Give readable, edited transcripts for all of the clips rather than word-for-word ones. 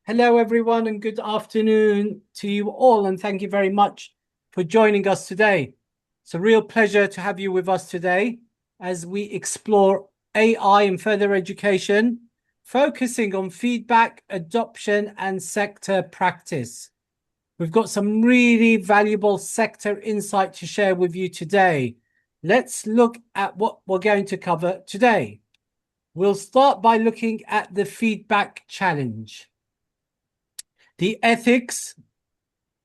Hello, everyone, and good afternoon to you all. And thank you very much for joining us today. It's a real pleasure to have you with us today as we explore AI in further education, focusing on feedback, adoption, and sector practice. We've got some really valuable sector insight to share with you today. Let's look at what we're going to cover today. We'll start by looking at the feedback challenge. The ethics,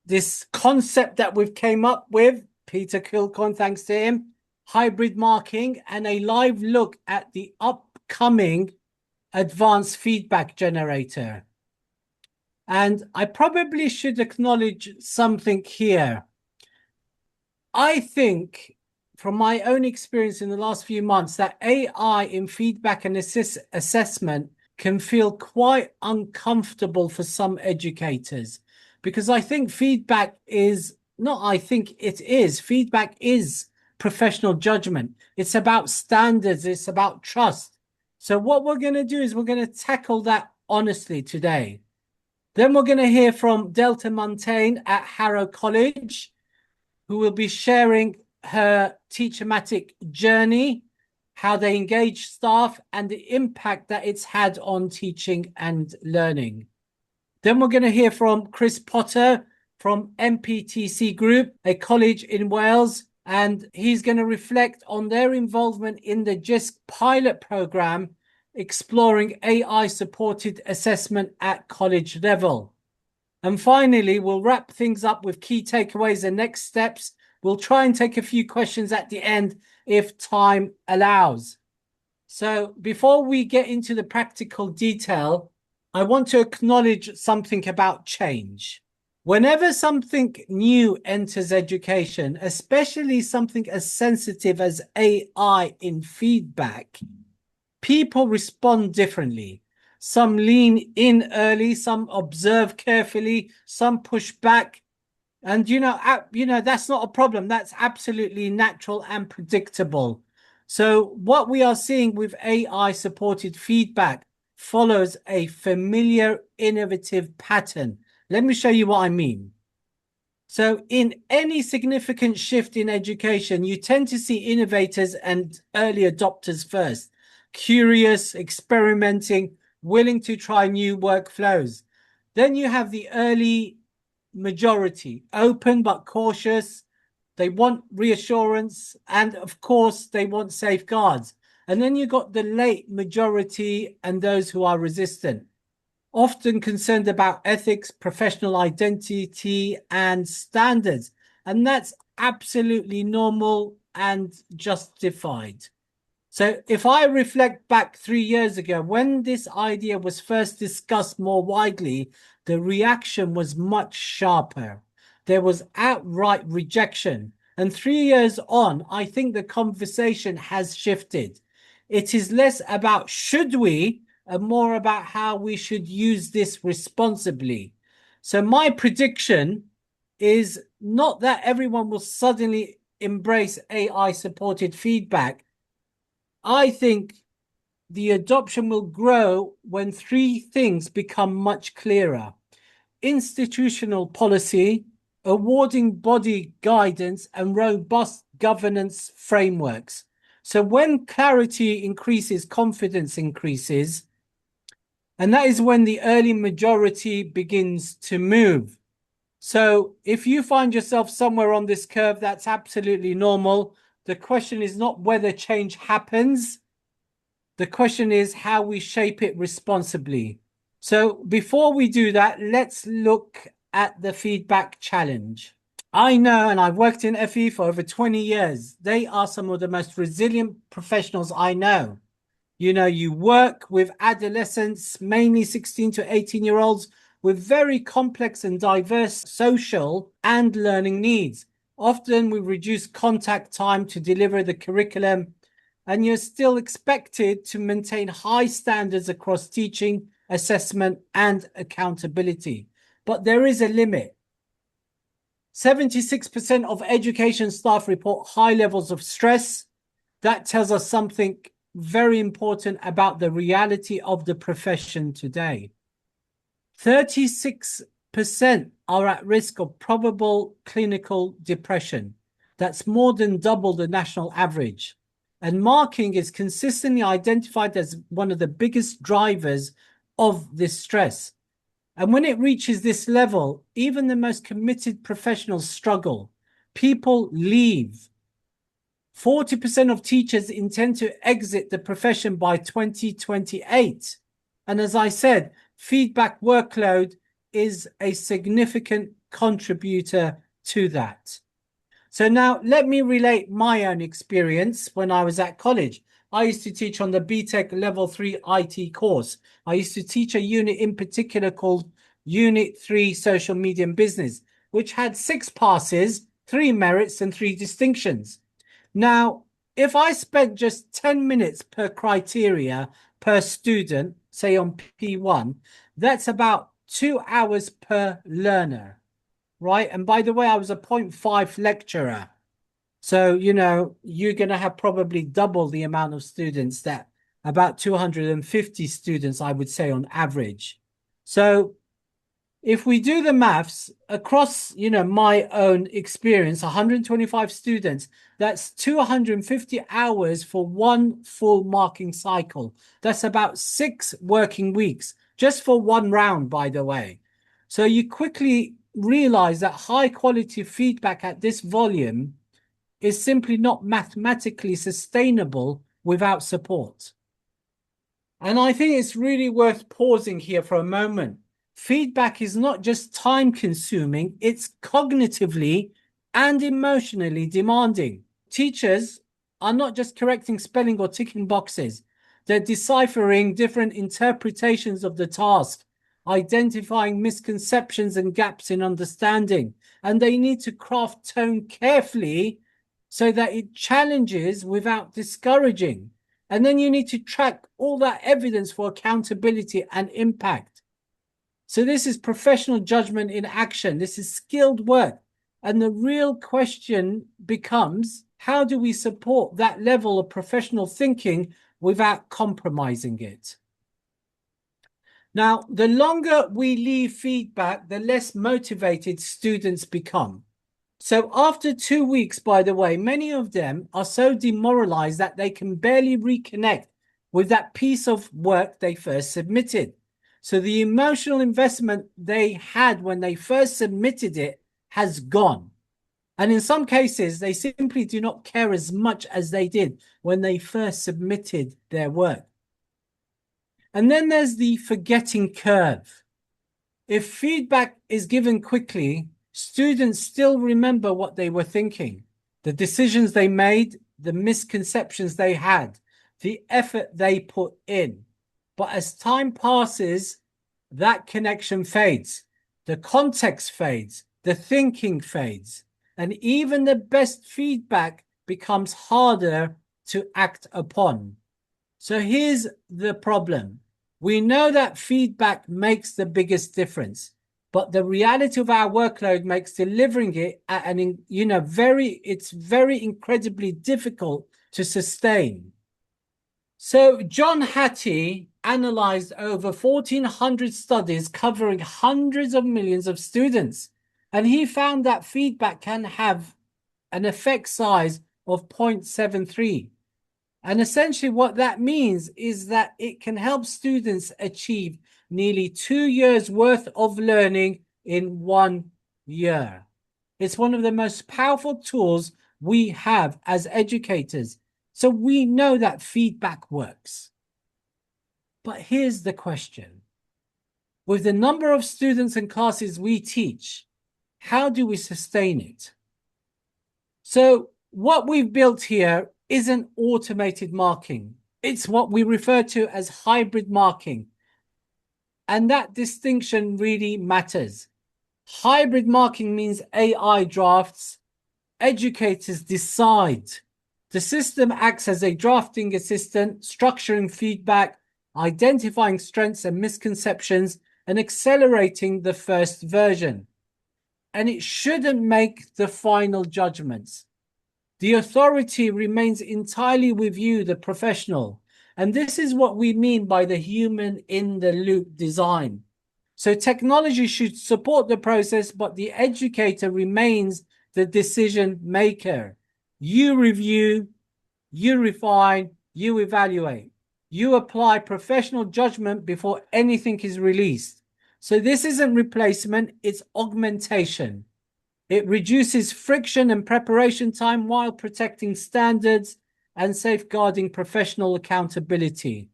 this concept that we've came up with, Peter Kilcon, thanks to him, hybrid marking, and a live look at the upcoming advanced feedback generator. And I probably should acknowledge something here. I think from my own experience in the last few months that AI in feedback and assessment can feel quite uncomfortable for some educators, because I think feedback is feedback is professional judgment. It's about standards. It's about trust. So what we're going to do is we're going to tackle that honestly today. Then we're going to hear from Delta Montaigne at Harrow College, who will be sharing her TeacherMatic journey, how they engage staff, and the impact that it's had on teaching and learning. Then we're going to hear from Chris Potter from NPTC Group, a college in Wales, and he's going to reflect on their involvement in the Jisc pilot program, exploring AI-supported assessment at college level. And finally, we'll wrap things up with key takeaways and next steps. We'll try and take a few questions at the end if time allows. So before we get into the practical detail, I want to acknowledge something about change. Whenever something new enters education, especially something as sensitive as AI in feedback, people respond differently. Some lean in early, some observe carefully, some push back. And, that's not a problem. That's absolutely natural and predictable. So what we are seeing with AI-supported feedback follows a familiar, innovative pattern. Let me show you what I mean. So in any significant shift in education, you tend to see innovators and early adopters first, curious, experimenting, willing to try new workflows. Then you have the early majority, open but cautious. They want reassurance, and of course they want safeguards. And then you got the late majority and those who are resistant, often concerned about ethics, professional identity, and standards. And that's absolutely normal and justified. So if I reflect back 3 years ago, when this idea was first discussed more widely, the reaction was much sharper. There was outright rejection. And 3 years on, I think the conversation has shifted. It is less about should we and more about how we should use this responsibly. So my prediction is not that everyone will suddenly embrace AI-supported feedback. I think the adoption will grow when three things become much clearer: institutional policy, awarding body guidance, and robust governance frameworks. So when clarity increases, confidence increases, and that is when the early majority begins to move. So if you find yourself somewhere on this curve, that's absolutely normal. The question is not whether change happens. The question is how we shape it responsibly. So before we do that, let's look at the feedback challenge. I know, and I've worked in FE for over 20 years. They are some of the most resilient professionals I know. You work with adolescents, mainly 16 to 18-year-olds, with very complex and diverse social and learning needs. Often we reduce contact time to deliver the curriculum, and you're still expected to maintain high standards across teaching, assessment, and accountability. But there is a limit. 76% of education staff report high levels of stress. That tells us something very important about the reality of the profession today. 36% are at risk of probable clinical depression. That's more than double the national average. And marking is consistently identified as one of the biggest drivers of this stress. And when it reaches this level, even the most committed professionals struggle. People leave. 40% of teachers intend to exit the profession by 2028. And as I said, feedback workload is a significant contributor to that. So now let me relate my own experience when I was at college. I used to teach on the BTEC Level 3 IT course. I used to teach a unit in particular called Unit 3 Social Media and Business, which had 6 passes, 3 merits, and 3 distinctions. Now, if I spent just 10 minutes per criteria per student, say on P1, that's about 2 hours per learner, right? And by the way, I was a 0.5 lecturer. So, you know, you're going to have probably double the amount of students, that about 250 students, I would say, on average. So if we do the maths across, you know, my own experience, 125 students, that's 250 hours for one full marking cycle. That's about 6 working weeks, just for one round, by the way. So you quickly realize that high quality feedback at this volume is simply not mathematically sustainable without support. And I think it's really worth pausing here for a moment. Feedback is not just time consuming, it's cognitively and emotionally demanding. Teachers are not just correcting spelling or ticking boxes, they're deciphering different interpretations of the task, identifying misconceptions and gaps in understanding, and they need to craft tone carefully so that it challenges without discouraging. And then you need to track all that evidence for accountability and impact. So this is professional judgment in action. This is skilled work. And the real question becomes, how do we support that level of professional thinking without compromising it? Now, the longer we leave feedback, the less motivated students become. So after 2 weeks, by the way, many of them are so demoralized that they can barely reconnect with that piece of work they first submitted. So the emotional investment they had when they first submitted it has gone. And in some cases, they simply do not care as much as they did when they first submitted their work. And then there's the forgetting curve. If feedback is given quickly, students still remember what they were thinking, the decisions they made, the misconceptions they had, the effort they put in. But as time passes, that connection fades, the context fades, the thinking fades, and even the best feedback becomes harder to act upon. So here's the problem. We know that feedback makes the biggest difference, but the reality of our workload makes delivering it at an, it's very incredibly difficult to sustain. So John Hattie analyzed over 1,400 studies covering hundreds of millions of students, and he found that feedback can have an effect size of 0.73. And essentially what that means is that it can help students achieve nearly 2 years worth of learning in 1 year. It's one of the most powerful tools we have as educators. So we know that feedback works. But here's the question. With the number of students and classes we teach, how do we sustain it? So what we've built here isn't automated marking. It's what we refer to as hybrid marking. And that distinction really matters. Hybrid marking means AI drafts, educators decide. The system acts as a drafting assistant, structuring feedback, identifying strengths and misconceptions, and accelerating the first version. And it shouldn't make the final judgments. The authority remains entirely with you, the professional. And this is what we mean by the human in the loop design. So technology should support the process, but the educator remains the decision maker. You review, you refine, you evaluate. You apply professional judgment before anything is released. So this isn't replacement, it's augmentation. It reduces friction and preparation time while protecting standards and safeguarding professional accountability.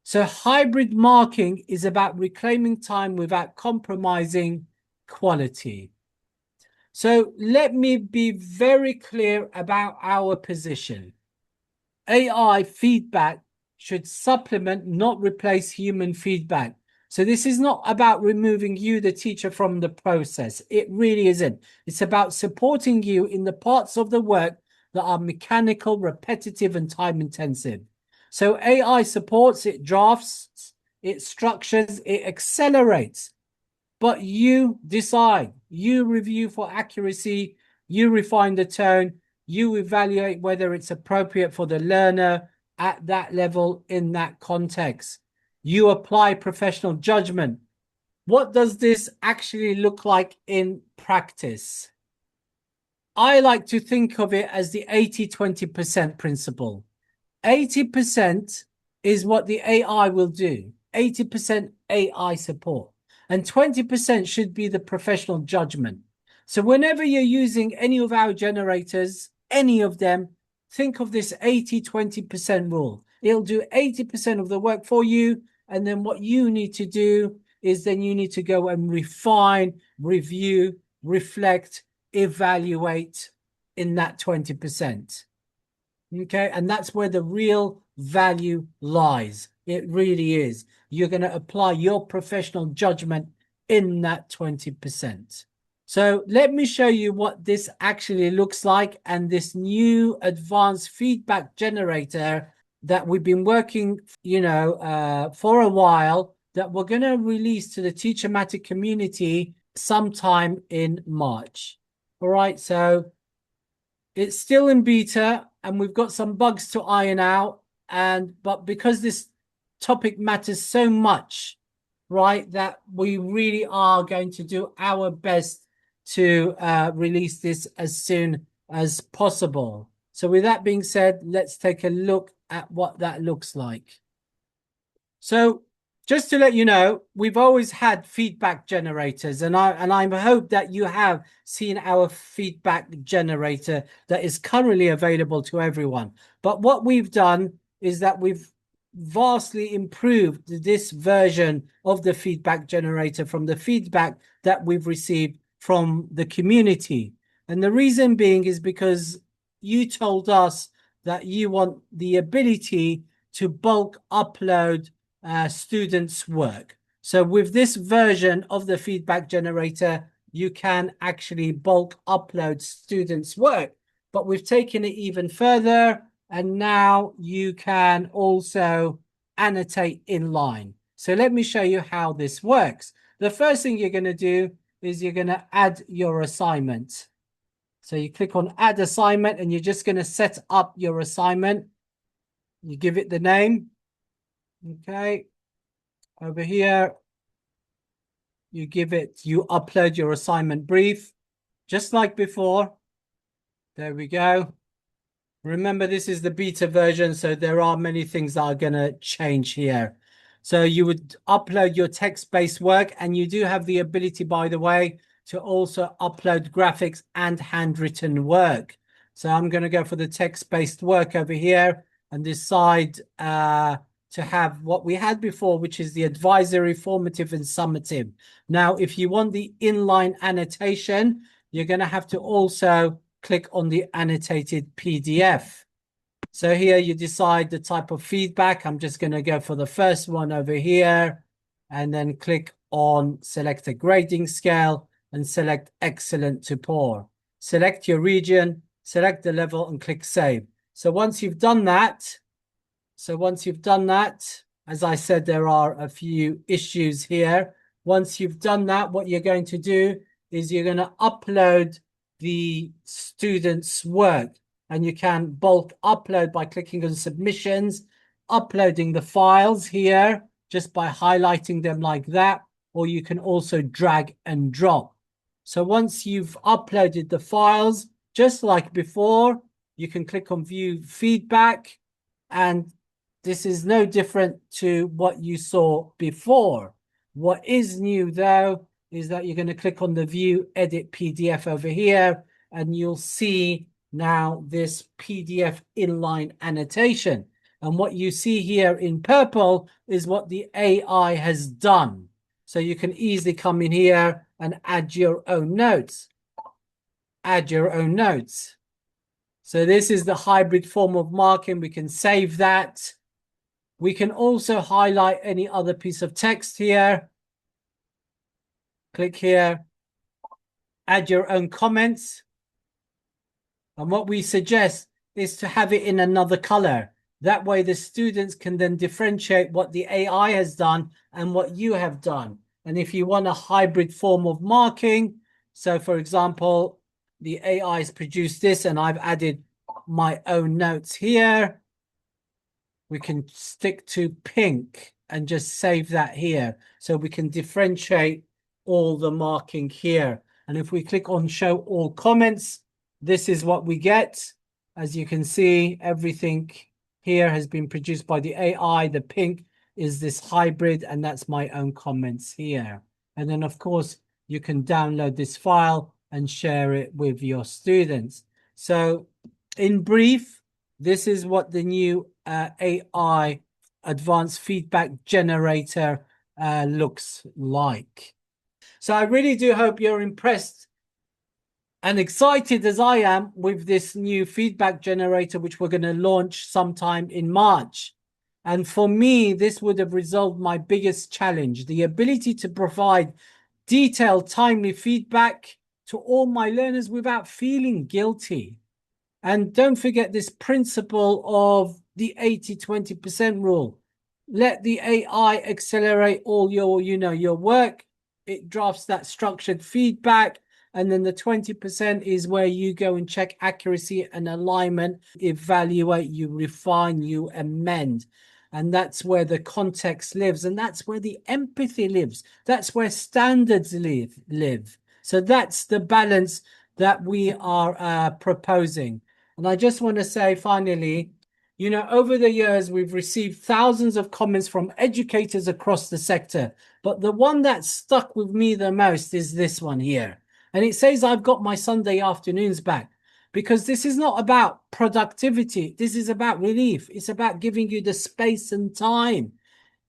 So hybrid marking is about reclaiming time without compromising quality. So let me be very clear about our position. AI feedback should supplement, not replace human feedback. So this is not about removing you, the teacher, from the process. It really isn't. It's about supporting you in the parts of the work that are mechanical, repetitive, and time intensive. So AI supports, it drafts, it structures, it accelerates. But you decide, you review for accuracy, you refine the tone, you evaluate whether it's appropriate for the learner at that level in that context. You apply professional judgment. What does this actually look like in practice? I like to think of it as the 80-20% principle. 80% is what the AI will do. 80% AI support. And 20% should be the professional judgment. So whenever you're using any of our generators, any of them, think of this 80-20% rule. It'll do 80% of the work for you. And then what you need to do is then you need to go and refine, review, reflect, evaluate in that 20%. Okay, and that's where the real value lies. It really is. You're going to apply your professional judgment in that 20%. So let me show you what this actually looks like, and this new advanced feedback generator that we've been working, for a while, that we're going to release to the TeacherMatic community sometime in March. All right, so it's still in beta and we've got some bugs to iron out. But because this topic matters so much, right, that we really are going to do our best to release this as soon as possible. So with that being said, let's take a look at what that looks like. So just to let you know, we've always had feedback generators, and I hope that you have seen our feedback generator that is currently available to everyone. But what we've done is that we've vastly improved this version of the feedback generator from the feedback that we've received from the community. And the reason being is because you told us that you want the ability to bulk upload students' work. So with this version of the feedback generator, you can actually bulk upload students' work. But we've taken it even further, and now you can also annotate in line. So let me show you how this works. The first thing you're going to do is you're going to add your assignment. So you click on add assignment, and you're just going to set up your assignment. You give it the name. Okay, over here, you upload your assignment brief, just like before. There we go. Remember, this is the beta version, so there are many things that are going to change here. So you would upload your text-based work, and you do have the ability, by the way, to also upload graphics and handwritten work. So I'm going to go for the text-based work over here and decide to have what we had before, which is the advisory, formative, and summative. Now, if you want the inline annotation, you're going to have to also click on the annotated PDF. So here you decide the type of feedback. I'm just going to go for the first one over here, and then click on select a grading scale and select excellent to poor. Select your region, select the level, and click save. So once you've done that, as I said, there are a few issues here. Once you've done that, what you're going to do is you're going to upload the student's work, and you can bulk upload by clicking on submissions, uploading the files here just by highlighting them like that, or you can also drag and drop. So once you've uploaded the files, just like before, you can click on view feedback, and this is no different to what you saw before. What is new though is that you're going to click on the view edit PDF over here, and you'll see now this PDF inline annotation. And what you see here in purple is what the AI has done. So you can easily come in here and add your own notes. Add your own notes. So this is the hybrid form of marking. We can save that. We can also highlight any other piece of text here. Click here. Add your own comments. And what we suggest is to have it in another color. That way the students can then differentiate what the AI has done and what you have done. And if you want a hybrid form of marking, so for example, the AI has produced this and I've added my own notes here, we can stick to pink and just save that here. So we can differentiate all the marking here. And if we click on show all comments, this is what we get. As you can see, everything here has been produced by the AI. The pink is this hybrid, and that's my own comments here. And then, of course, you can download this file and share it with your students. So in brief, this is what the new AI advanced feedback generator looks like. So I really do hope you're impressed and excited as I am with this new feedback generator, which we're going to launch sometime in March. And for me, this would have resolved my biggest challenge, the ability to provide detailed, timely feedback to all my learners without feeling guilty. And don't forget this principle of the 80-20% rule. Let the AI accelerate all your work. It drafts that structured feedback. And then the 20% is where you go and check accuracy and alignment, evaluate, you refine, you amend. And that's where the context lives. And that's where the empathy lives. That's where standards live. So that's the balance that we are proposing. And I just want to say finally, over the years, we've received thousands of comments from educators across the sector. But the one that stuck with me the most is this one here. And it says, I've got my Sunday afternoons back, because this is not about productivity. This is about relief. It's about giving you the space and time.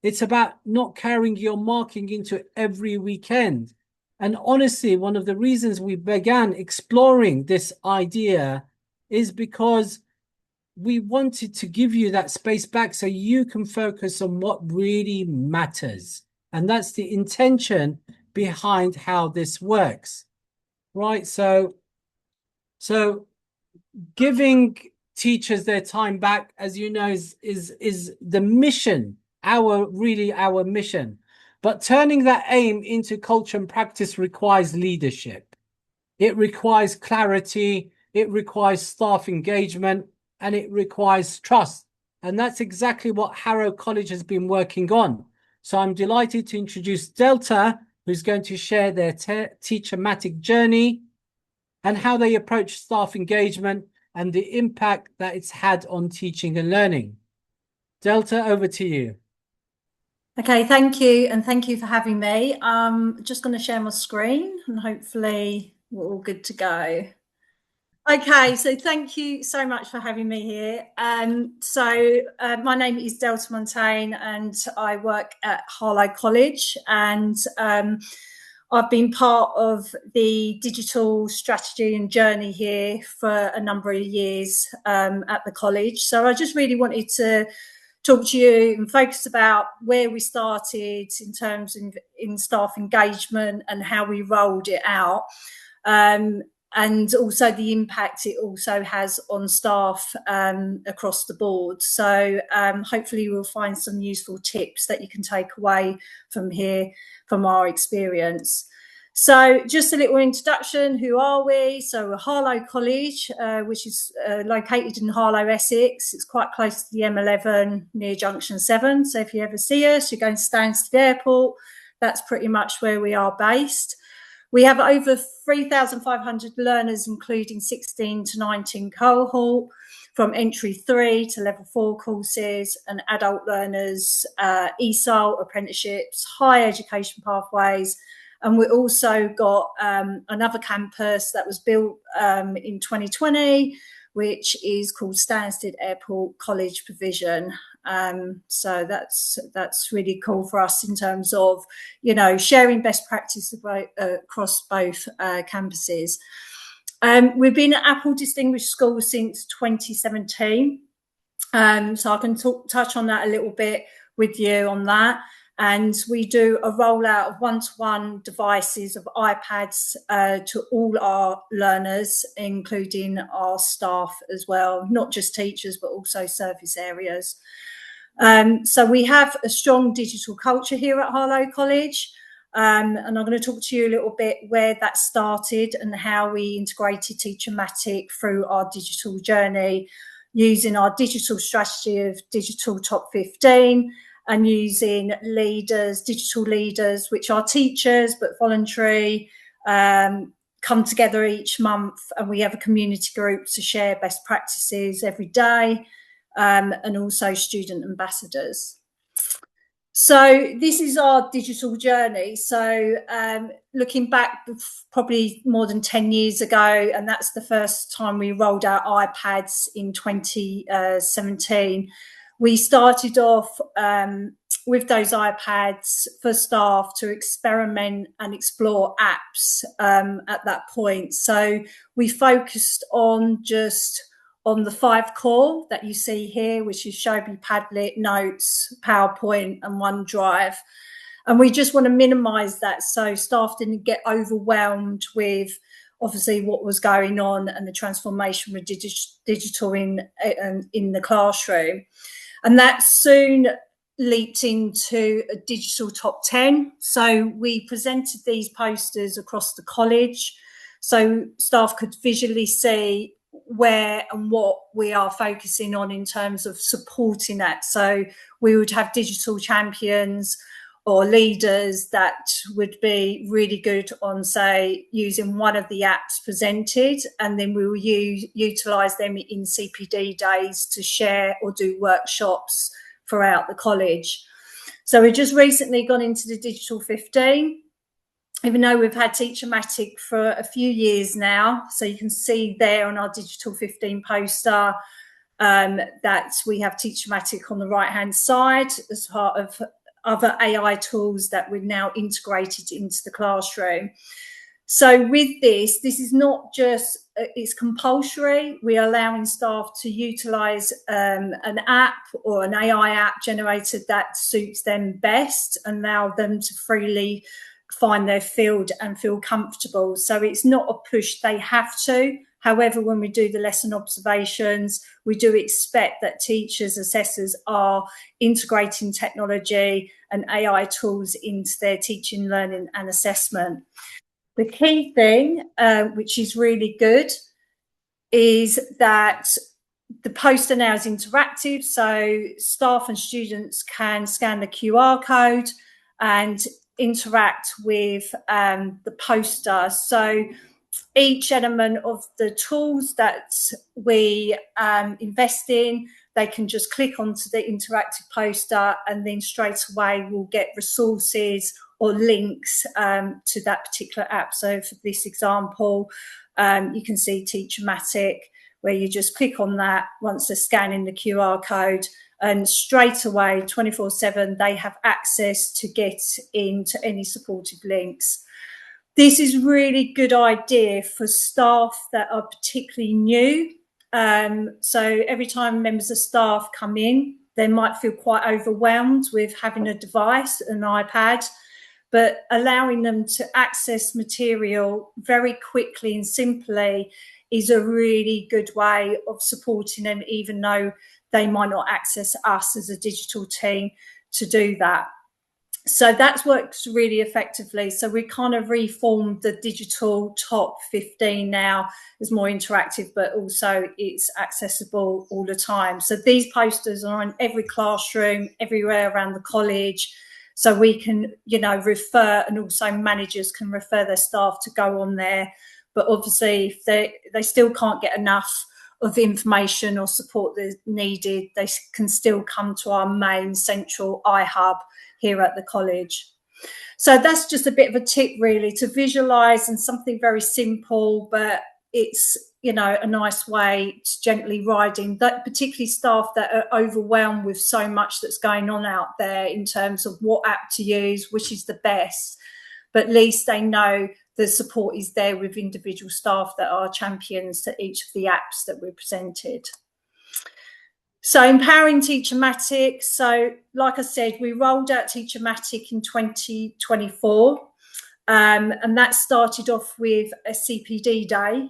It's about not carrying your marking into every weekend. And honestly, one of the reasons we began exploring this idea is because we wanted to give you that space back so you can focus on what really matters. And that's the intention behind how this works. Right, so giving teachers their time back, as you know, is the mission, our mission. But turning that aim into culture and practice requires leadership. It requires clarity, it requires staff engagement, and it requires trust. And that's exactly what Harrow College has been working on. So I'm delighted to introduce Delta, who's going to share their TeacherMatic journey and how they approach staff engagement and the impact that it's had on teaching and learning. Delta, over to you. Okay, thank you. And thank you for having me. I'm just going to share my screen and hopefully we're all good to go. Okay, so thank you so much for having me here. My name is Delta Montaigne and I work at Harlow College, and I've been part of the digital strategy and journey here for a number of years at the college. So I just really wanted to talk to you and focus about where we started in terms of in staff engagement and how we rolled it out. And also the impact it also has on staff across the board. So hopefully we'll find some useful tips that you can take away from here, from our experience. So just a little introduction, who are we? So we're Harlow College, which is located in Harlow, Essex. It's quite close to the M11 near Junction 7. So if you ever see us, you're going to Stansted Airport, that's pretty much where we are based. We have over 3,500 learners, including 16 to 19 cohort, from entry 3 to level 4 courses, and adult learners, ESOL, apprenticeships, higher education pathways. And we also got another campus that was built in 2020, which is called Stansted Airport College Provision. So that's really cool for us in terms of, you know, sharing best practice across both campuses. We've been at Apple Distinguished School since 2017. So I can touch on that a little bit with you on that. And we do a rollout of one-to-one devices of iPads to all our learners, including our staff as well, not just teachers, but also service areas. So we have a strong digital culture here at Harlow College. And I'm going to talk to you a little bit where that started and how we integrated TeacherMatic through our digital journey, using our digital strategy of Digital Top 15, and using leaders, digital leaders, which are teachers but voluntary, come together each month, and we have a community group to share best practices every day, and also student ambassadors. So this is our digital journey. So looking back probably more than 10 years ago, and that's the first time we rolled out iPads in 2017. We started off with those iPads for staff to experiment and explore apps at that point. So we focused on the 5 core that you see here, which is Showbie, Padlet, Notes, PowerPoint, and OneDrive. And we just want to minimize that so staff didn't get overwhelmed with obviously what was going on and the transformation with digital in the classroom. And that soon leaped into a digital top 10. So we presented these posters across the college so staff could visually see where and what we are focusing on in terms of supporting that. So we would have digital champions or leaders that would be really good on, say, using one of the apps presented, and then we will utilise them in CPD days to share or do workshops throughout the college. So we've just recently gone into the Digital 15, even though we've had TeacherMatic for a few years now. So you can see there on our Digital 15 poster that we have TeacherMatic on the right-hand side as part of other AI tools that we've now integrated into the classroom. So with this is not just, it's compulsory. We are allowing staff to utilise an app or an AI app generated that suits them best, and allow them to freely find their field and feel comfortable. So it's not a push, they have to. However, when we do the lesson observations, we do expect that teachers, assessors are integrating technology and AI tools into their teaching, learning and assessment. The key thing, which is really good, is that the poster now is interactive. So staff and students can scan the QR code and interact with the poster. So each element of the tools that we invest in, they can just click onto the interactive poster, and then straight away we'll get resources or links to that particular app. So for this example, you can see TeacherMatic, where you just click on that once they're scanning the QR code, and straight away 24/7 they have access to get into any supportive links. This is really good idea for staff that are particularly new. So every time members of staff come in, they might feel quite overwhelmed with having a device, an iPad, but allowing them to access material very quickly and simply is a really good way of supporting them, even though they might not access us as a digital team to do that. So that works really effectively. So we kind of reformed the digital top 15 now as more interactive, but also it's accessible all the time. So these posters are in every classroom, everywhere around the college. so we can, you know, refer, and also managers can refer their staff to go on there. But obviously, if they still can't get enough of information or support that's needed, they can still come to our main central iHub here at the college. So that's just a bit of a tip, really, to visualize, and something very simple, but it's, you know, a nice way to gently riding that, particularly staff that are overwhelmed with so much that's going on out there in terms of what app to use, which is the best. But at least they know the support is there with individual staff that are champions to each of the apps that we're presented. So empowering TeacherMatic. So like I said, we rolled out TeacherMatic in 2024. And that started off with a CPD day,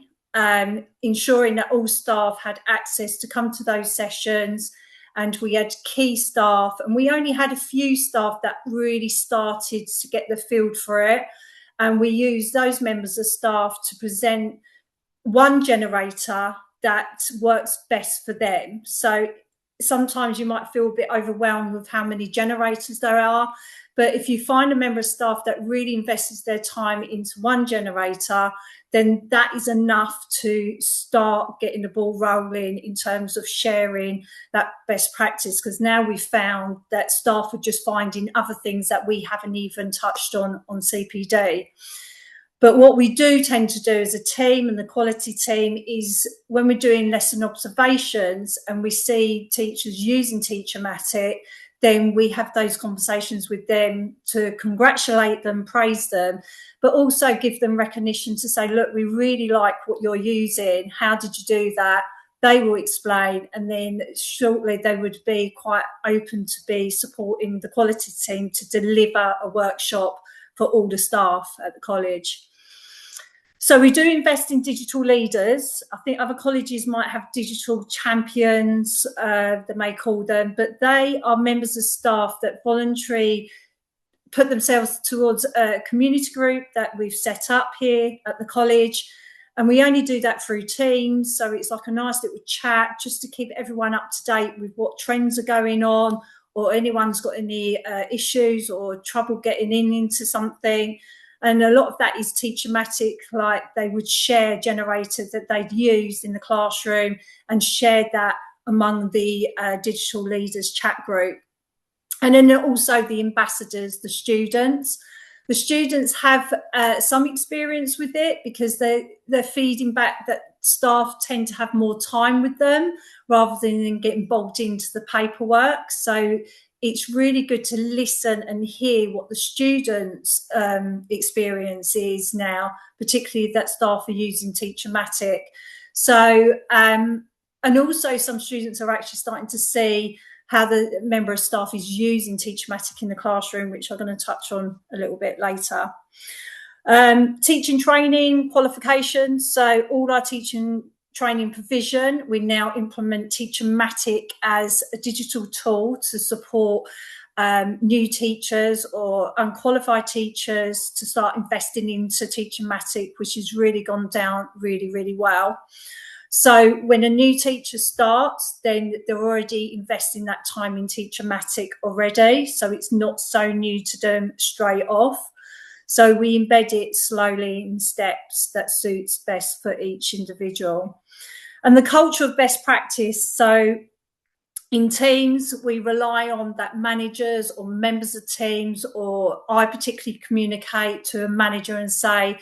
ensuring that all staff had access to come to those sessions. And we had key staff, and we only had a few staff that really started to get the feel for it. And we used those members of staff to present one generator that works best for them. So sometimes you might feel a bit overwhelmed with how many generators there are, but if you find a member of staff that really invests their time into one generator, then that is enough to start getting the ball rolling in terms of sharing that best practice, because now we've found that staff are just finding other things that we haven't even touched on CPD. But what we do tend to do as a team, and the quality team, is when we're doing lesson observations and we see teachers using TeacherMatic, then we have those conversations with them to congratulate them, praise them, but also give them recognition to say, look, we really like what you're using. How did you do that? They will explain, and then shortly they would be quite open to be supporting the quality team to deliver a workshop for all the staff at the college. So we do invest in digital leaders. I think other colleges might have digital champions, they may call them, but they are members of staff that voluntarily put themselves towards a community group that we've set up here at the college. And we only do that through Teams. So it's like a nice little chat just to keep everyone up to date with what trends are going on, or anyone's got any issues or trouble getting into something. And a lot of that is TeacherMatic, like they would share generators that they'd used in the classroom and shared that among the digital leaders chat group. And then also the ambassadors, the students. The students have some experience with it because they're feeding back that staff tend to have more time with them rather than getting bogged into the paperwork. So it's really good to listen and hear what the students' experience is now, particularly that staff are using TeacherMatic. So, and also some students are actually starting to see how the member of staff is using TeacherMatic in the classroom, which I'm going to touch on a little bit later. Teaching training qualifications. So all our teaching training provision, we now implement TeacherMatic as a digital tool to support new teachers or unqualified teachers to start investing into TeacherMatic, which has really gone down really, really well. So when a new teacher starts, then they're already investing that time in TeacherMatic already. So it's not so new to them straight off. So we embed it slowly in steps that suits best for each individual. And the culture of best practice. So in teams, we rely on that managers or members of teams, or I particularly communicate to a manager and say,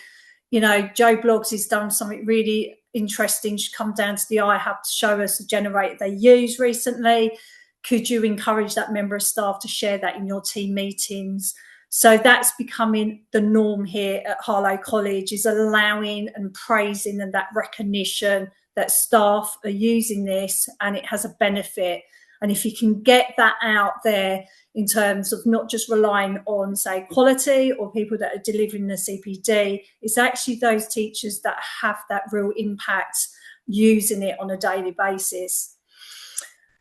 you know, Joe Bloggs has done something really interesting. Should come down to the iHub to show us the generator they used recently. Could you encourage that member of staff to share that in your team meetings? So that's becoming the norm here at Harlow College, is allowing and praising and that recognition that staff are using this and it has a benefit. And if you can get that out there in terms of not just relying on, say, quality or people that are delivering the CPD, it's actually those teachers that have that real impact using it on a daily basis.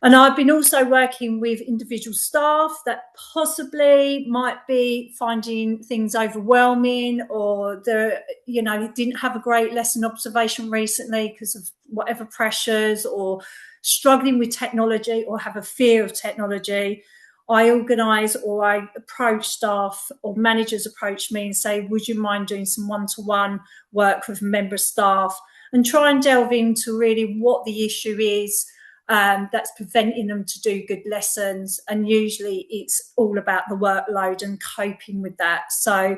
And I've been also working with individual staff that possibly might be finding things overwhelming, or didn't have a great lesson observation recently because of whatever pressures, or struggling with technology or have a fear of technology. I organise, or I approach staff, or managers approach me and say, would you mind doing some one-to-one work with a member of staff, and try and delve into really what the issue is that's preventing them to do good lessons. And usually it's all about the workload and coping with that. So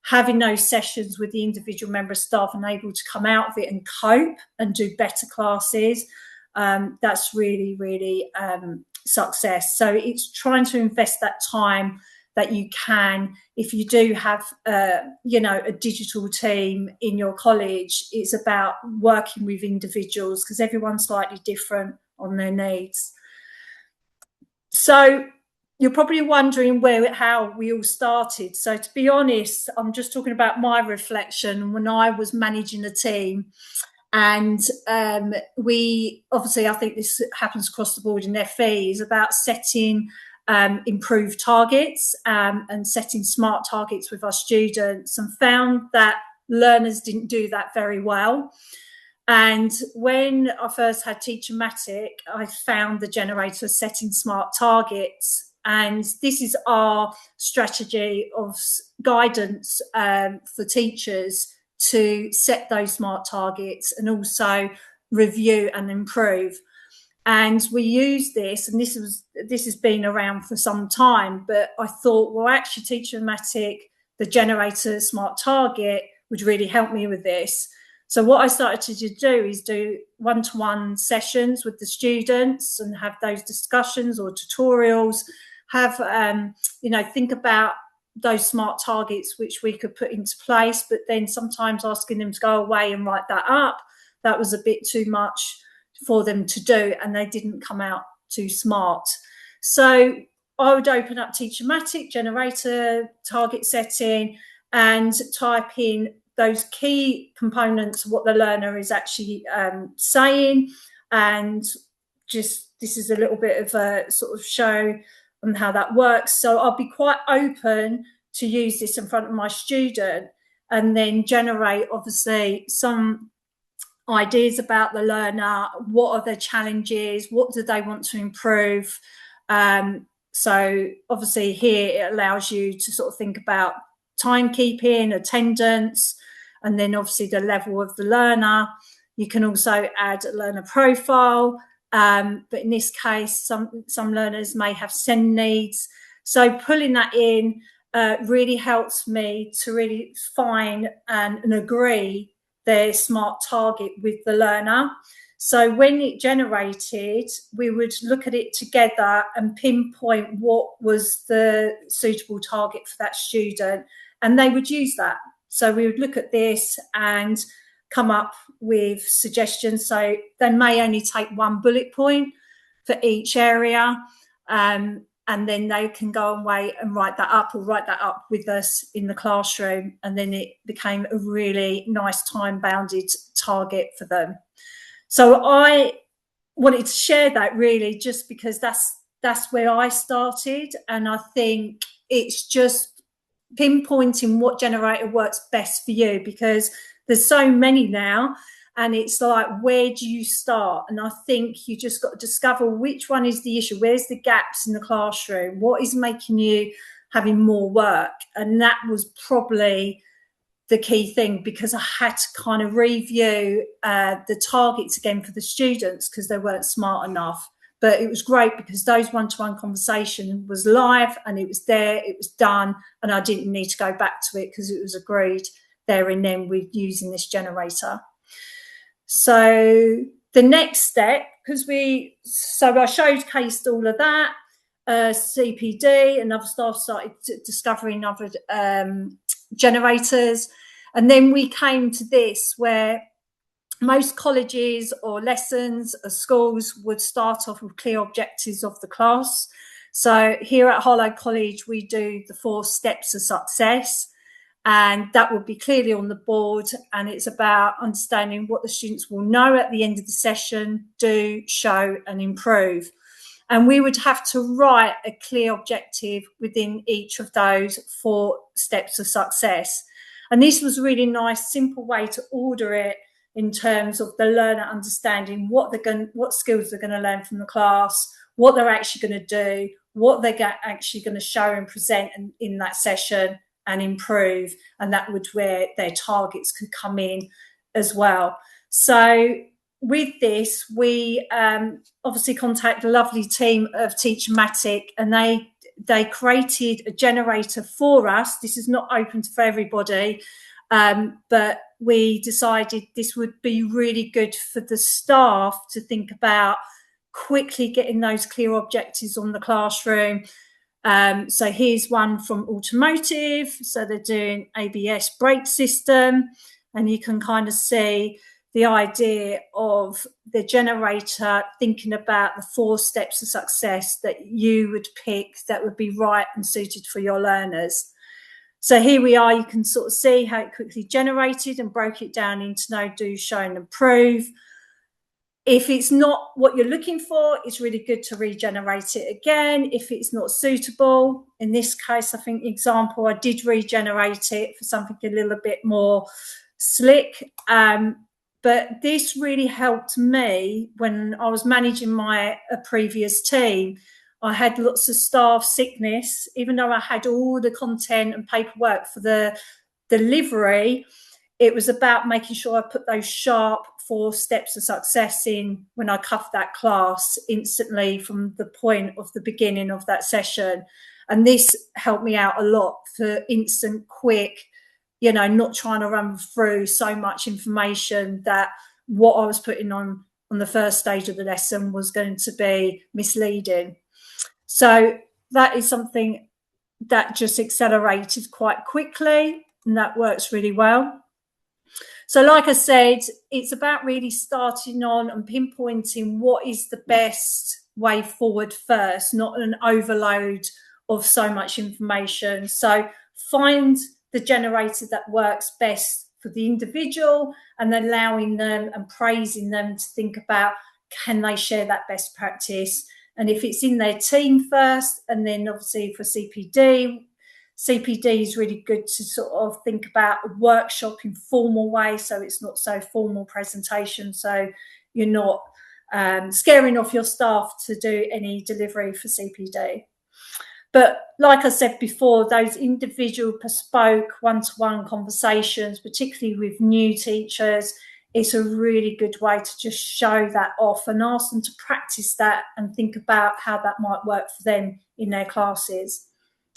having those sessions with the individual member of staff and able to come out of it and cope and do better classes, that's really, really success. So it's trying to invest that time that you can. If you do have a digital team in your college, it's about working with individuals, because everyone's slightly different on their needs. So you're probably wondering how we all started. So to be honest, I'm just talking about my reflection when I was managing a team. And we obviously, I think this happens across the board in FE, is about setting improved targets and setting smart targets with our students, and found that learners didn't do that very well. And when I first had TeacherMatic, I found the generator setting smart targets. And this is our strategy of guidance for teachers to set those smart targets and also review and improve. And we use this, and this has been around for some time, but I thought, well, actually TeacherMatic, the generator smart target, would really help me with this. So what I started to do is do one-to-one sessions with the students and have those discussions or tutorials, have, think about those smart targets which we could put into place, but then sometimes asking them to go away and write that up, that was a bit too much for them to do, and they didn't come out too smart. So I would open up TeacherMatic, generator target setting, and type in those key components of what the learner is actually saying. And just, this is a little bit of a sort of show on how that works. So I'll be quite open to use this in front of my student, and then generate obviously some ideas about the learner. What are their challenges? What do they want to improve? So obviously here it allows you to sort of think about timekeeping, attendance, and then obviously the level of the learner. You can also add a learner profile, but in this case, some learners may have SEND needs. So pulling that in really helps me to really find and agree their smart target with the learner. So when it generated, we would look at it together and pinpoint what was the suitable target for that student, and they would use that. So we would look at this and come up with suggestions. So they may only take one bullet point for each area, and then they can go away and write that up, or write that up with us in the classroom. And then it became a really nice time-bounded target for them. So I wanted to share that really just because that's where I started. And I think it's just pinpointing what generator works best for you, because there's so many now, and it's like, where do you start? And I think you just got to discover which one is the issue. Where's the gaps in the classroom? What is making you having more work? And that was probably the key thing, because I had to kind of review the targets again for the students because they weren't smart enough. But it was great because those one-to-one conversation was live, and it was there, it was done, and I didn't need to go back to it because it was agreed there and then with using this generator. So the next step, I showcased all of that, CPD and other staff started discovering other generators. And then we came to this, where most colleges or lessons or schools would start off with clear objectives of the class. So here at Harlow College, we do the 4 steps of success, and that will be clearly on the board. And it's about understanding what the students will know at the end of the session, do, show, and improve. And we would have to write a clear objective within each of those 4 steps of success. And this was a really nice, simple way to order it in terms of the learner understanding what skills they're going to learn from the class, what they're actually going to do, what they're actually going to show and present in that session and improve, and that would where their targets could come in as well. So with this, we obviously contact the lovely team of TeacherMatic, and they created a generator for us. This is not open for everybody, but we decided this would be really good for the staff to think about quickly getting those clear objectives on the classroom. So here's one from automotive. So they're doing ABS brake system, and you can kind of see the idea of the generator thinking about the 4 steps of success that you would pick that would be right and suited for your learners. So here we are, you can sort of see how it quickly generated and broke it down into know, do, show and improve. If it's not what you're looking for, it's really good to regenerate it again. If it's not suitable, in this case, I think example, I did regenerate it for something a little bit more slick. But this really helped me when I was managing my previous team. I had lots of staff sickness, even though I had all the content and paperwork for the delivery. It was about making sure I put those sharp 4 steps of success in when I covered that class instantly from the point of the beginning of that session. And this helped me out a lot for instant, quick, not trying to run through so much information that what I was putting on the first stage of the lesson was going to be misleading. So that is something that just accelerated quite quickly, and that works really well. So like I said, it's about really starting on and pinpointing what is the best way forward first, not an overload of so much information. So find the generator that works best for the individual and allowing them and praising them to think about, can they share that best practice? And if it's in their team first, and then obviously for CPD is really good to sort of think about a workshop in formal way, so it's not so formal presentation, so you're not scaring off your staff to do any delivery for CPD. But like I said before, those individual bespoke one-to-one conversations, particularly with new teachers, it's a really good way to just show that off and ask them to practice that and think about how that might work for them in their classes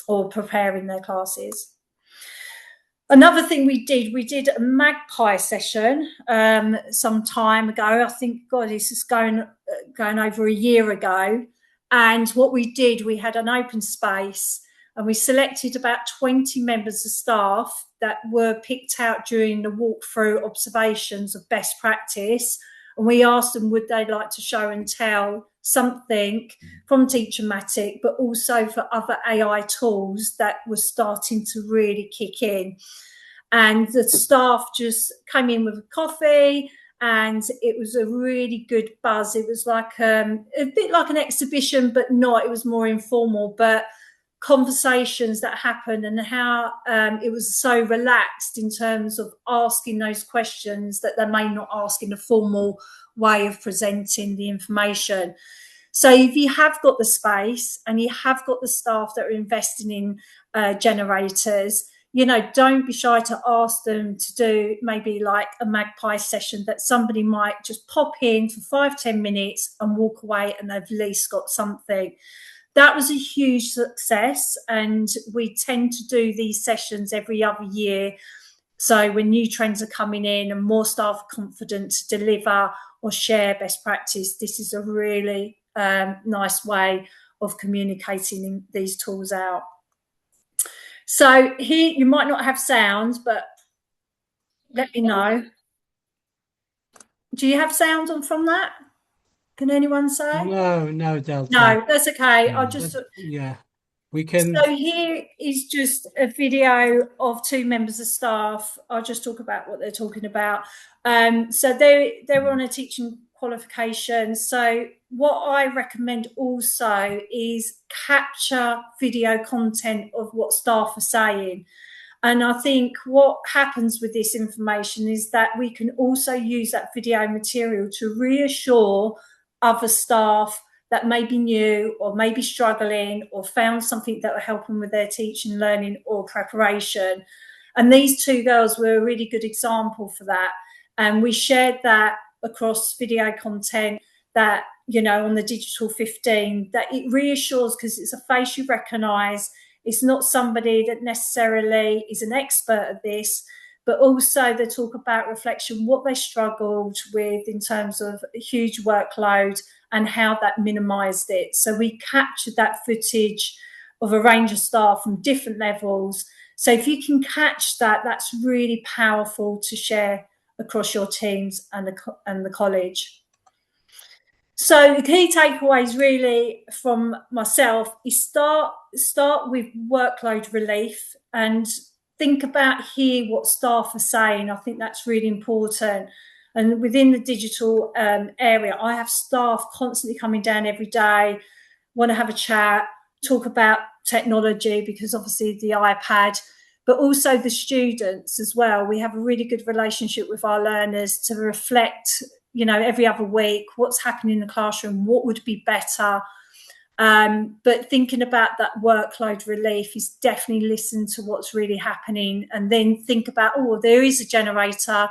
or preparing their classes. Another thing we did a magpie session some time ago. I think, God, this is going over a year ago. And what we did, we had an open space and we selected about 20 members of staff that were picked out during the walkthrough observations of best practice. And we asked them, would they like to show and tell something from TeacherMatic, but also for other AI tools that were starting to really kick in. And the staff just came in with a coffee, and it was a really good buzz. It was like a bit like an exhibition, but not. It was more informal, but conversations that happened and how it was so relaxed in terms of asking those questions that they may not ask in a formal way of presenting the information. So if you have got the space and you have got the staff that are investing in generators, don't be shy to ask them to do maybe like a magpie session that somebody might just pop in for 5-10 minutes and walk away, and they've at least got something. That was a huge success, and we tend to do these sessions every other year. So when new trends are coming in and more staff are confident to deliver or share best practice, this is a really nice way of communicating these tools out. So here you might not have sound, but let me know. Do you have sound on from that? Can anyone say? No, Delta. No, that's okay. No, I'll just we can. So here is just a video of 2 members of staff. I'll just talk about what they're talking about. So they're on a teaching qualification. So what I recommend also is capture video content of what staff are saying. And I think what happens with this information is that we can also use that video material to reassure other staff that may be new or maybe struggling or found something that will help them with their teaching, learning or preparation. And these two girls were a really good example for that. And we shared that across video content, that, you know, on the Digital 15, that it reassures, because it's a face you recognise. It's not somebody that necessarily is an expert at this, but also they talk about reflection, what they struggled with in terms of a huge workload and how that minimised it. So we captured that footage of a range of staff from different levels. So if you can catch that, that's really powerful to share across your teams and the college. So the key takeaways really from myself is start with workload relief and think about, hear what staff are saying. I think that's really important. And within the digital area, I have staff constantly coming down every day, want to have a chat, talk about technology, because obviously the iPad, but also the students as well. We have a really good relationship with our learners to reflect, you know, every other week, what's happening in the classroom, what would be better. But thinking about that workload relief is definitely listen to what's really happening and then think about, oh, there is a generator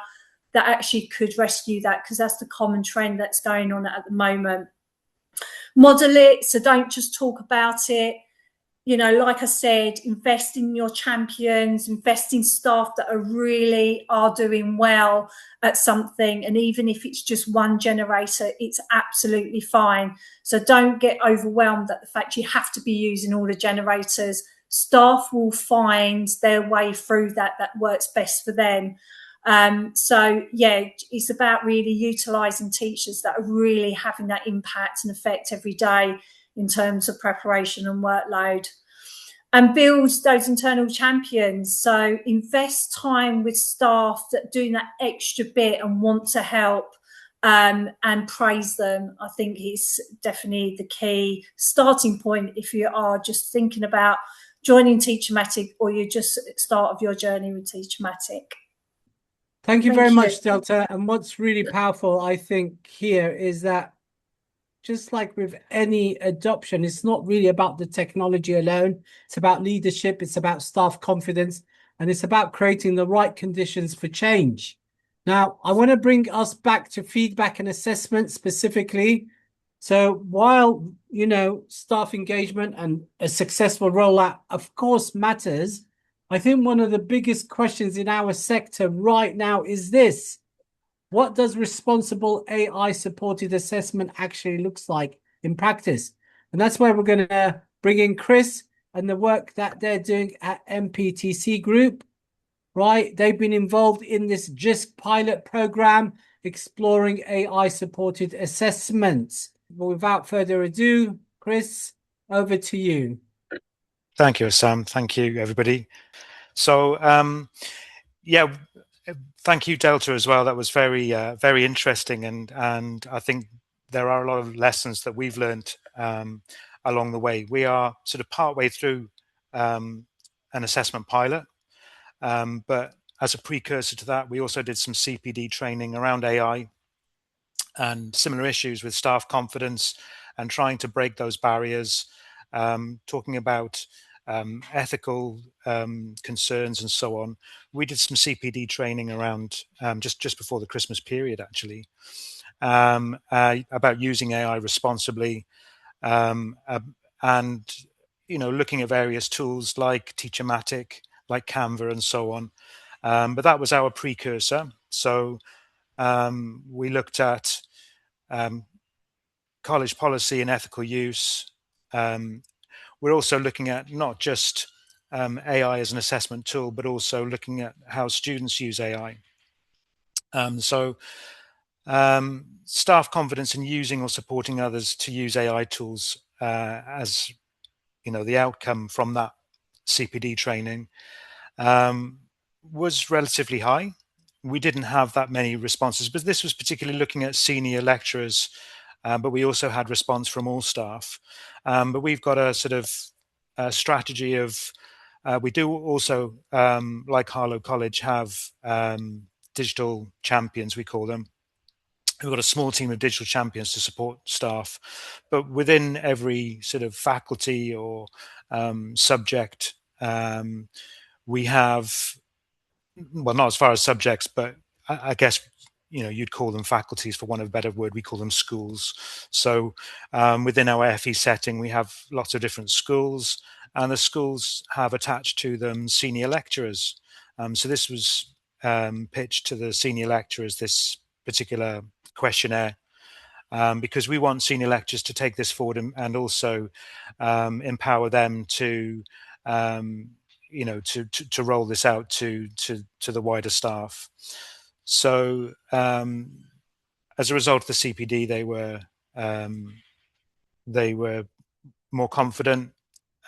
that actually could rescue that, because that's the common trend that's going on at the moment. Model it, so don't just talk about it. You know, like I said, invest in your champions, invest in staff that are doing well at something. And even if it's just one generator, it's absolutely fine. So don't get overwhelmed at the fact you have to be using all the generators. Staff will find their way through that works best for them. So yeah, it's about really utilising teachers that are really having that impact and effect every day in terms of preparation and workload, and build those internal champions. So invest time with staff that are doing that extra bit and want to help, and praise them. I think is definitely the key starting point if you are just thinking about joining TeacherMatic or you're just at the start of your journey with TeacherMatic. Thank you very much, Delta. And what's really powerful, I think, here is that just like with any adoption, it's not really about the technology alone. It's about leadership, it's about staff confidence, and it's about creating the right conditions for change. Now, I want to bring us back to feedback and assessment specifically. So while, you know, staff engagement and a successful rollout, of course, matters, I think one of the biggest questions in our sector right now is this: what does responsible AI-supported assessment actually looks like in practice? And that's where we're going to bring in Chris and the work that they're doing at NPTC Group, right? They've been involved in this Jisc pilot program exploring AI-supported assessments. But without further ado, Chris, over to you. Thank you, Sam. Thank you, everybody. So, yeah, thank you, Delta, as well. That was very, very interesting, and I think there are a lot of lessons that we've learned along the way. We are sort of partway through an assessment pilot, but as a precursor to that, we also did some CPD training around AI and similar issues with staff confidence and trying to break those barriers, talking about ethical concerns and so on. We did some CPD training around just before the Christmas period, actually, about using AI responsibly, and you know, looking at various tools like TeacherMatic, like Canva, and so on. But that was our precursor. So we looked at college policy and ethical use. We're also looking at not just AI as an assessment tool, but also looking at how students use AI. So staff confidence in using or supporting others to use AI tools, as you know, the outcome from that CPD training was relatively high. We didn't have that many responses, but this was particularly looking at senior lecturers, but we also had response from all staff. But we've got a sort of strategy of, we do also, like Harlow College, have digital champions, we call them, We've got a small team of digital champions to support staff, but within every sort of faculty or subject, we have, well, not as far as subjects, but I guess, you know, you'd call them faculties for want of a better word. We call them schools. So within our FE setting, we have lots of different schools, and the schools have attached to them senior lecturers. So this was pitched to the senior lecturers, this particular questionnaire, because we want senior lecturers to take this forward and also empower them to you know, to roll this out to the wider staff. So as a result of the CPD, they were more confident,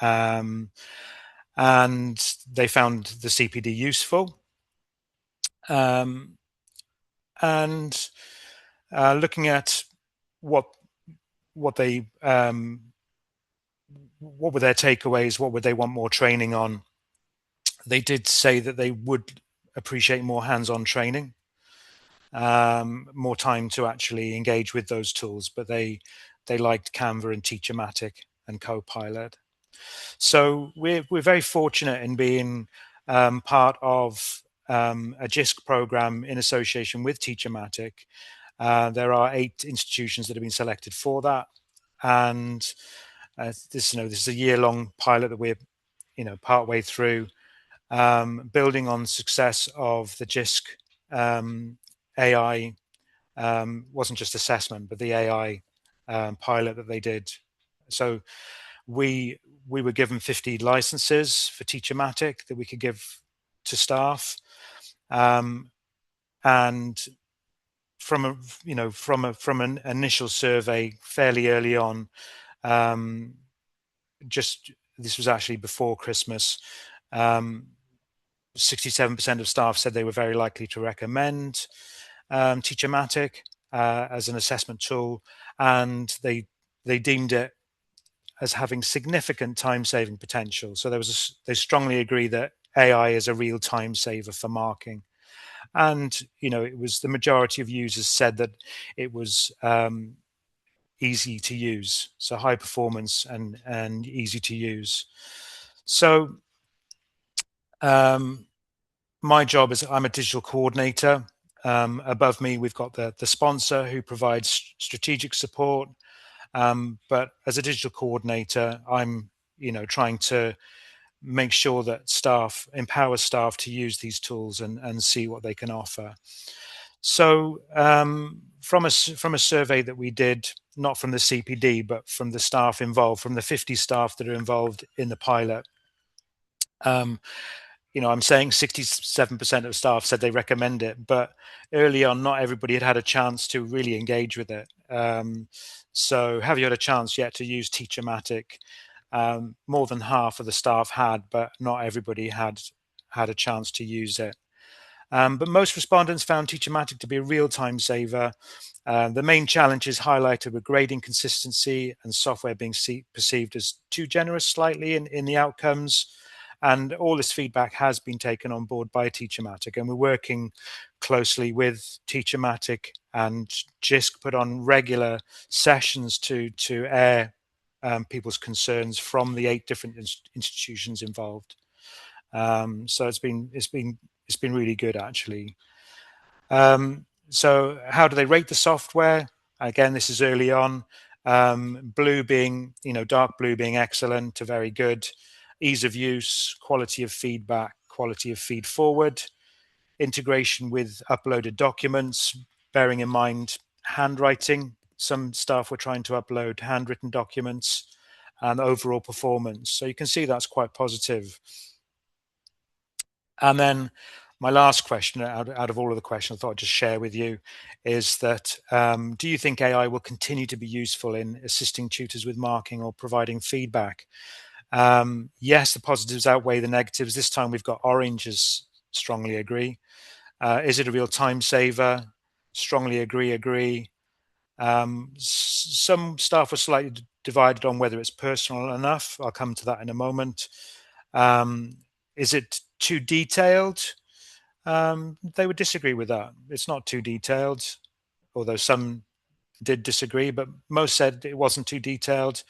and they found the CPD useful. And looking at what they what were their takeaways, what would they want more training on, they did say that they would appreciate more hands-on training, more time to actually engage with those tools, but they liked Canva and TeacherMatic and Copilot. So we're very fortunate in being part of a Jisc program in association with TeacherMatic. There are 8 institutions that have been selected for that, and this is a year-long pilot that we're partway through, building on the success of the Jisc AI. Wasn't just assessment, but the AI pilot that they did. So we were given 50 licenses for TeacherMatic that we could give to staff, and from an initial survey fairly early on, this was actually before Christmas, 67% of staff said they were very likely to recommend TeacherMatic as an assessment tool, and they deemed it as having significant time-saving potential. So they strongly agree that AI is a real time saver for marking. And it was the majority of users said that it was easy to use, so high performance and easy to use. So my job is, I'm a digital coordinator. Above me, we've got the sponsor who provides strategic support. But as a digital coordinator, I'm trying to make sure that empower staff to use these tools and see what they can offer. So from a survey that we did, not from the CPD, but from the staff involved, from the 50 staff that are involved in the pilot, I'm saying 67% of staff said they recommend it, but early on, not everybody had a chance to really engage with it. So have you had a chance yet to use TeacherMatic? More than half of the staff had, but not everybody had a chance to use it. But most respondents found TeacherMatic to be a real time saver. The main challenges highlighted were grading consistency and software being perceived as too generous slightly in the outcomes. And all this feedback has been taken on board by TeacherMatic, and we're working closely with TeacherMatic and Jisc, put on regular sessions to air people's concerns from the 8 different institutions involved. So it's been really good, actually. So how do they rate the software? Again, this is early on. Blue being, dark blue being excellent to very good. Ease of use, quality of feedback, quality of feed forward, integration with uploaded documents, bearing in mind handwriting. Some staff were trying to upload handwritten documents, and overall performance. So you can see that's quite positive. And then my last question out of all of the questions I thought I'd just share with you is that do you think AI will continue to be useful in assisting tutors with marking or providing feedback? Yes, the positives outweigh the negatives. This time we've got oranges strongly agree. Is it a real time saver? Strongly agree. Some staff were slightly divided on whether it's personal enough. I'll come to that in a moment. Is it too detailed? They would disagree with that. It's not too detailed. although some did disagree, but most said it wasn't too detailed.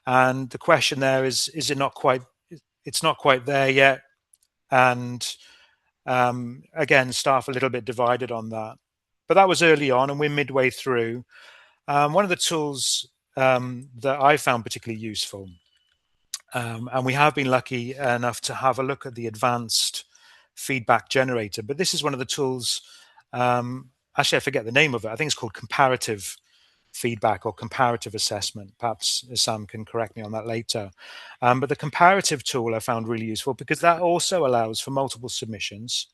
And the question there is it not quite, it's not quite there yet. And again, staff a little bit divided on that. But that was early on, and we're midway through. One of the tools that I found particularly useful, and we have been lucky enough to have a look at the advanced feedback generator, but this is one of the tools, actually I forget the name of it, I think it's called comparative feedback or comparative assessment. Perhaps Sam can correct me on that later. But the comparative tool I found really useful because that also allows for multiple submissions,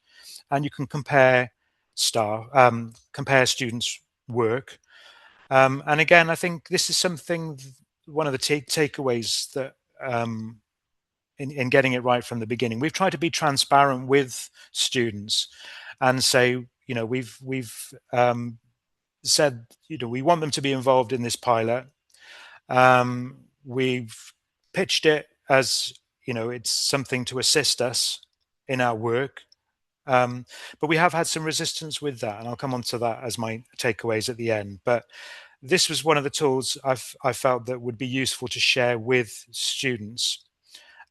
and you can compare students' work. And again, I think this is something, one of the takeaways that in getting it right from the beginning, we've tried to be transparent with students and say, you know, we've said, you know, we want them to be involved in this pilot. We've pitched it as, you know, it's something to assist us in our work. But we have had some resistance with that, and I'll come on to that as my takeaways at the end. But this was one of the tools I felt that would be useful to share with students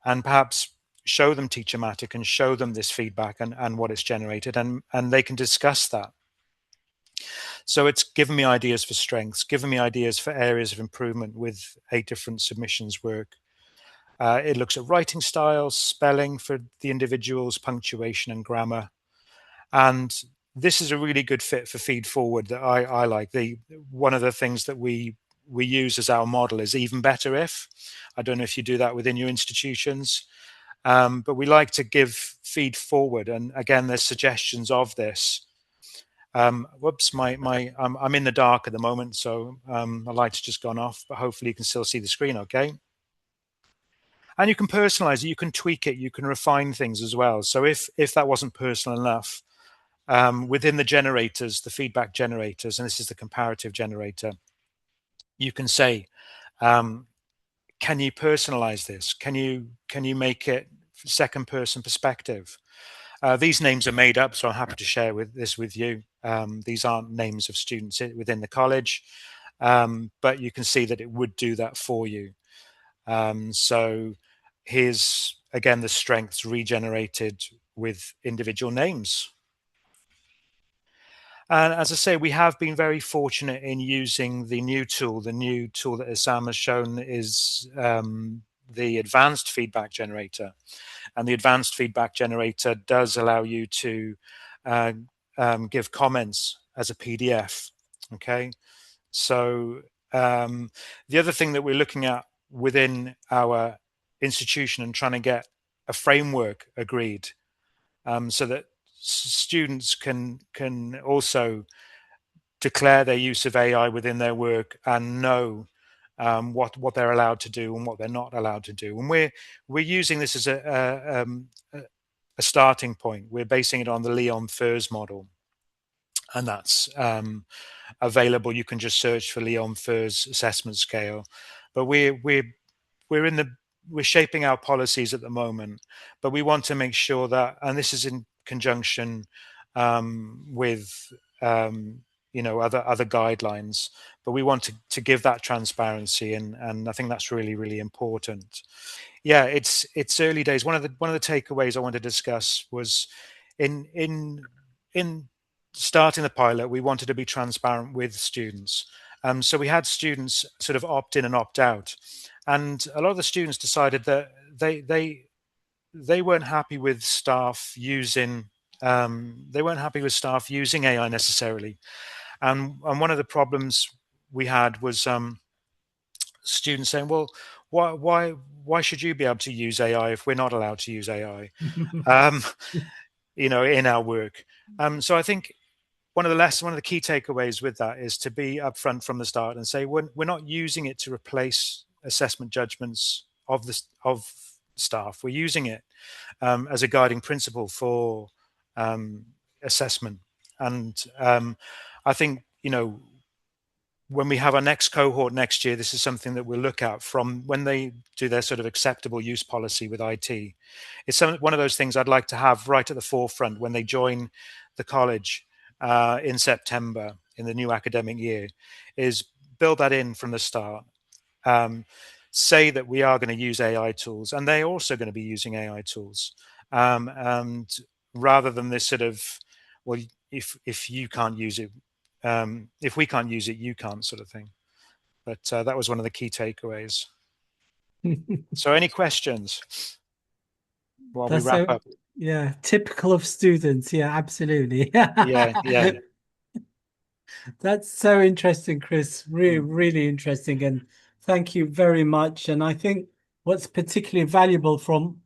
and perhaps show them TeacherMatic and show them this feedback and what it's generated, and they can discuss that. So it's given me ideas for strengths, given me ideas for areas of improvement with 8 different submissions work. It looks at writing styles, spelling for the individuals, punctuation and grammar. And this is a really good fit for feed forward that I like. One of the things that we use as our model is even better if. I don't know if you do that within your institutions, but we like to give feed forward. And again, there's suggestions of this. Whoops, I'm in the dark at the moment, so the light's just gone off, but hopefully you can still see the screen okay. And you can personalize it, you can tweak it, you can refine things as well. So if that wasn't personal enough, within the generators, the feedback generators, and this is the comparative generator, you can say, can you personalize this? Can you make it second person perspective? These names are made up, so I'm happy to share this with you. These aren't names of students within the college, but you can see that it would do that for you. So here's, again, the strengths regenerated with individual names. And as I say, we have been very fortunate in using the new tool. The new tool that Sam has shown is the advanced feedback generator. And the advanced feedback generator does allow you to give comments as a PDF. Okay, so the other thing that we're looking at within our institution and trying to get a framework agreed, so that students can also declare their use of AI within their work and know what they're allowed to do and what they're not allowed to do. And we're using this as a starting point. We're basing it on the Leon Furs model, and that's available. You can just search for Leon Furs assessment scale. But we're shaping our policies at the moment, but we want to make sure that, and this is in conjunction with you know, other guidelines, but we want to give that transparency, and I think that's really, really important. Yeah, it's early days. One of the takeaways I want to discuss was in starting the pilot, we wanted to be transparent with students. So we had students sort of opt in and opt out, and a lot of the students decided that they weren't happy with staff using AI necessarily. And one of the problems we had was students saying, well, why should you be able to use AI if we're not allowed to use AI, you know, in our work? So I think one of the key takeaways with that is to be upfront from the start and say, we're not using it to replace assessment judgments of staff. We're using it as a guiding principle for assessment. And I think, you know, when we have our next cohort next year, this is something that we'll look at from when they do their sort of acceptable use policy with IT. It's one of those things I'd like to have right at the forefront when they join the college in September. in the new academic year is build that in from the start. Say that we are going to use AI tools, and they're also going to be using AI tools. And rather than this sort of, well, if you can't use it, if we can't use it, you can't, sort of thing. But that was one of the key takeaways. So any questions while we wrap up? Yeah, typical of students. Yeah, absolutely. Yeah. That's so interesting, Chris. Really, really interesting. And thank you very much. And I think what's particularly valuable from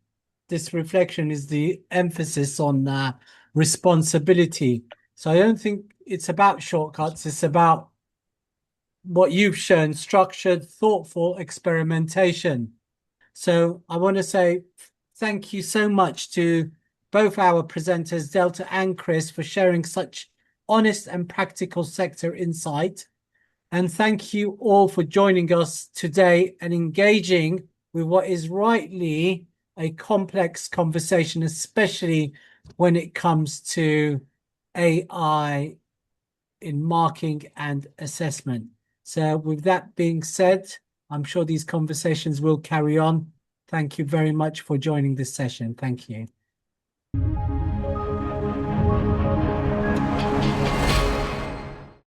this reflection is the emphasis on responsibility. So I don't think it's about shortcuts. It's about what you've shown, structured, thoughtful experimentation. So I want to say thank you so much to both our presenters, Delta and Chris, for sharing such honest and practical sector insight. And thank you all for joining us today and engaging with what is rightly a complex conversation, especially when it comes to AI in marking and assessment. So with that being said, I'm sure these conversations will carry on. Thank you very much for joining this session. Thank you.